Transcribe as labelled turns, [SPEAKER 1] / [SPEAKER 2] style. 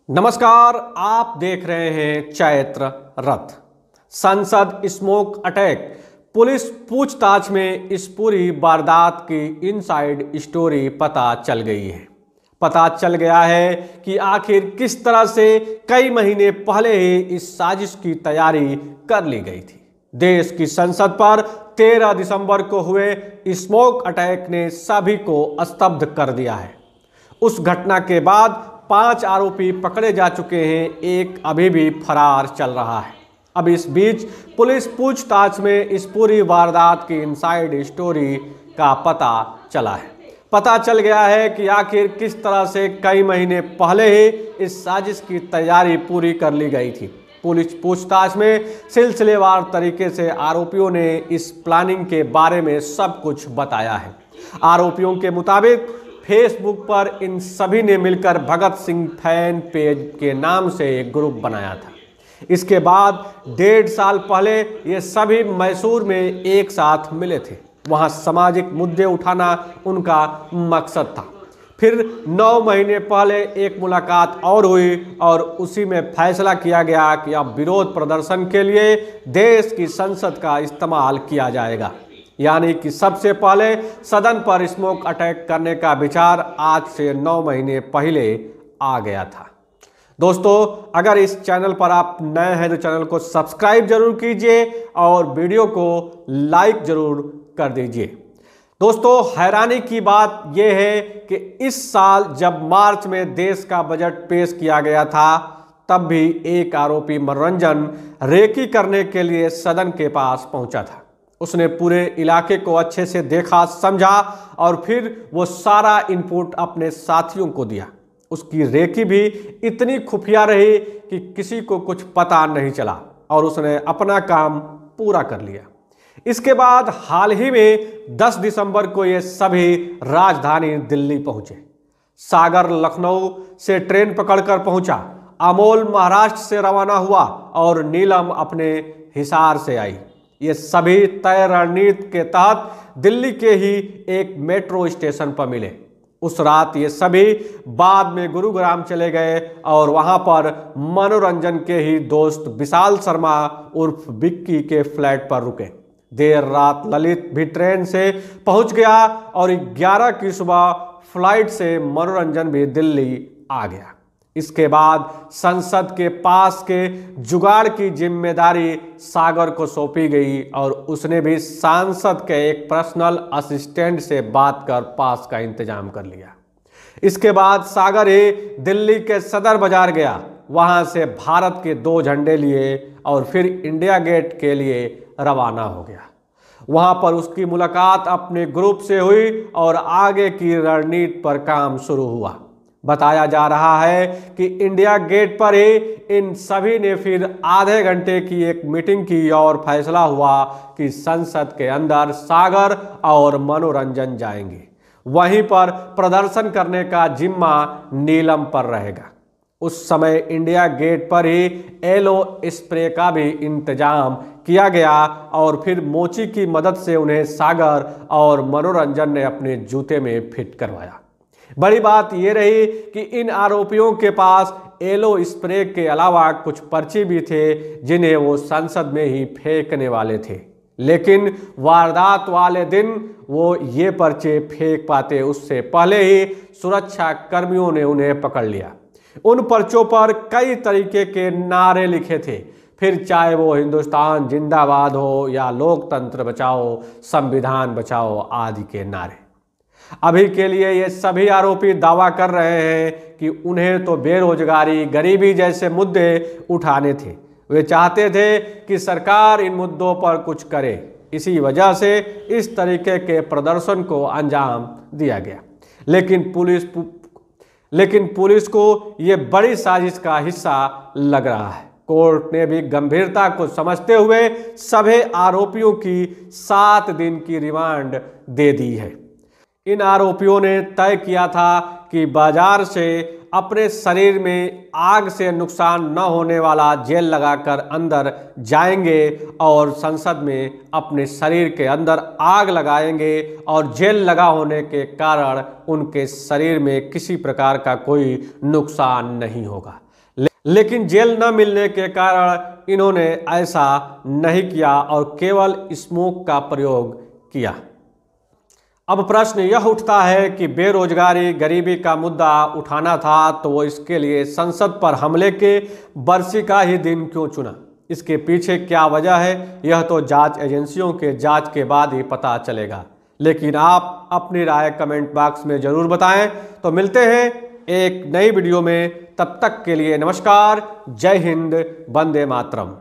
[SPEAKER 1] नमस्कार, आप देख रहे हैं चैत्र रथ। संसद स्मोक अटैक, पुलिस पूछताछ में इस पूरी वारदात की इनसाइड स्टोरी पता चल गई है। पता चल गया है कि आखिर किस तरह से कई महीने पहले ही इस साजिश की तैयारी कर ली गई थी। देश की संसद पर 13 दिसंबर को हुए स्मोक अटैक ने सभी को स्तब्ध कर दिया है। उस घटना के बाद 5 आरोपी पकड़े जा चुके हैं, एक अभी भी फरार चल रहा है। अब इस बीच पुलिस पूछताछ में इस पूरी वारदात की इनसाइड स्टोरी का पता चला है। पता चल गया है कि आखिर किस तरह से कई महीने पहले ही इस साजिश की तैयारी पूरी कर ली गई थी। पुलिस पूछताछ में सिलसिलेवार तरीके से आरोपियों ने इस प्लानिंग के बारे में सब कुछ बताया है। आरोपियों के मुताबिक फेसबुक पर इन सभी ने मिलकर भगत सिंह फैन पेज के नाम से एक ग्रुप बनाया था। इसके बाद 1.5 साल पहले ये सभी मैसूर में एक साथ मिले थे। वहाँ सामाजिक मुद्दे उठाना उनका मकसद था। फिर 9 महीने पहले एक मुलाकात और हुई और उसी में फैसला किया गया कि अब विरोध प्रदर्शन के लिए देश की संसद का इस्तेमाल किया जाएगा। यानी कि सबसे पहले सदन पर स्मोक अटैक करने का विचार आज से 9 महीने पहले आ गया था। दोस्तों, अगर इस चैनल पर आप नए हैं तो चैनल को सब्सक्राइब जरूर कीजिए और वीडियो को लाइक जरूर कर दीजिए। दोस्तों, हैरानी की बात यह है कि इस साल जब मार्च में देश का बजट पेश किया गया था, तब भी एक आरोपी मनोरंजन रेकी करने के लिए सदन के पास पहुंचा था। उसने पूरे इलाके को अच्छे से देखा, समझा और फिर वो सारा इनपुट अपने साथियों को दिया। उसकी रेकी भी इतनी खुफिया रही कि किसी को कुछ पता नहीं चला और उसने अपना काम पूरा कर लिया। इसके बाद हाल ही में 10 दिसंबर को ये सभी राजधानी दिल्ली पहुंचे। सागर लखनऊ से ट्रेन पकड़कर पहुंचा, अमोल महाराष्ट्र से रवाना हुआ और नीलम अपने हिसार से आई। ये सभी तय रणनीति के तहत दिल्ली के ही एक मेट्रो स्टेशन पर मिले। उस रात ये सभी बाद में गुरुग्राम चले गए और वहां पर मनोरंजन के ही दोस्त विशाल शर्मा उर्फ विक्की के फ्लैट पर रुके। देर रात ललित भी ट्रेन से पहुंच गया और 11 की सुबह फ्लाइट से मनोरंजन भी दिल्ली आ गया। इसके बाद संसद के पास के जुगाड़ की जिम्मेदारी सागर को सौंपी गई और उसने भी सांसद के एक पर्सनल असिस्टेंट से बात कर पास का इंतजाम कर लिया। इसके बाद सागर ही दिल्ली के सदर बाजार गया। वहां से भारत के 2 झंडे लिए और फिर इंडिया गेट के लिए रवाना हो गया। वहां पर उसकी मुलाकात अपने ग्रुप से हुई और आगे की रणनीति पर काम शुरू हुआ। बताया जा रहा है कि इंडिया गेट पर ही इन सभी ने फिर आधे घंटे की एक मीटिंग की और फैसला हुआ कि संसद के अंदर सागर और मनोरंजन जाएंगे। वहीं पर प्रदर्शन करने का जिम्मा नीलम पर रहेगा। उस समय इंडिया गेट पर ही एलो स्प्रे का भी इंतजाम किया गया और फिर मोची की मदद से उन्हें सागर और मनोरंजन ने अपने जूते में फिट करवाया। बड़ी बात यह रही कि इन आरोपियों के पास एलो स्प्रे के अलावा कुछ पर्चे भी थे जिन्हें वो संसद में ही फेंकने वाले थे, लेकिन वारदात वाले दिन वो ये पर्चे फेंक पाते उससे पहले ही सुरक्षा कर्मियों ने उन्हें पकड़ लिया। उन पर्चों पर कई तरीके के नारे लिखे थे, फिर चाहे वो हिंदुस्तान जिंदाबाद हो या लोकतंत्र बचाओ, संविधान बचाओ आदि के नारे। अभी के लिए ये सभी आरोपी दावा कर रहे हैं कि उन्हें तो बेरोजगारी, गरीबी जैसे मुद्दे उठाने थे। वे चाहते थे कि सरकार इन मुद्दों पर कुछ करे। इसी वजह से इस तरीके के प्रदर्शन को अंजाम दिया गया। लेकिन पुलिस को ये बड़ी साजिश का हिस्सा लग रहा है। कोर्ट ने भी गंभीरता को समझते हुए सभी आरोपियों की 7 दिन की रिमांड दे दी है। इन आरोपियों ने तय किया था कि बाजार से अपने शरीर में आग से नुकसान न होने वाला जेल लगाकर अंदर जाएंगे और संसद में अपने शरीर के अंदर आग लगाएंगे और जेल लगा होने के कारण उनके शरीर में किसी प्रकार का कोई नुकसान नहीं होगा। लेकिन जेल न मिलने के कारण इन्होंने ऐसा नहीं किया और केवल स्मोक का प्रयोग किया। अब प्रश्न यह उठता है कि बेरोजगारी, गरीबी का मुद्दा उठाना था तो वो इसके लिए संसद पर हमले के बरसी का ही दिन क्यों चुना? इसके पीछे क्या वजह है, यह तो जांच एजेंसियों के जांच के बाद ही पता चलेगा। लेकिन आप अपनी राय कमेंट बॉक्स में जरूर बताएं। तो मिलते हैं एक नई वीडियो में, तब तक के लिए नमस्कार, जय हिंद, वंदे मातरम।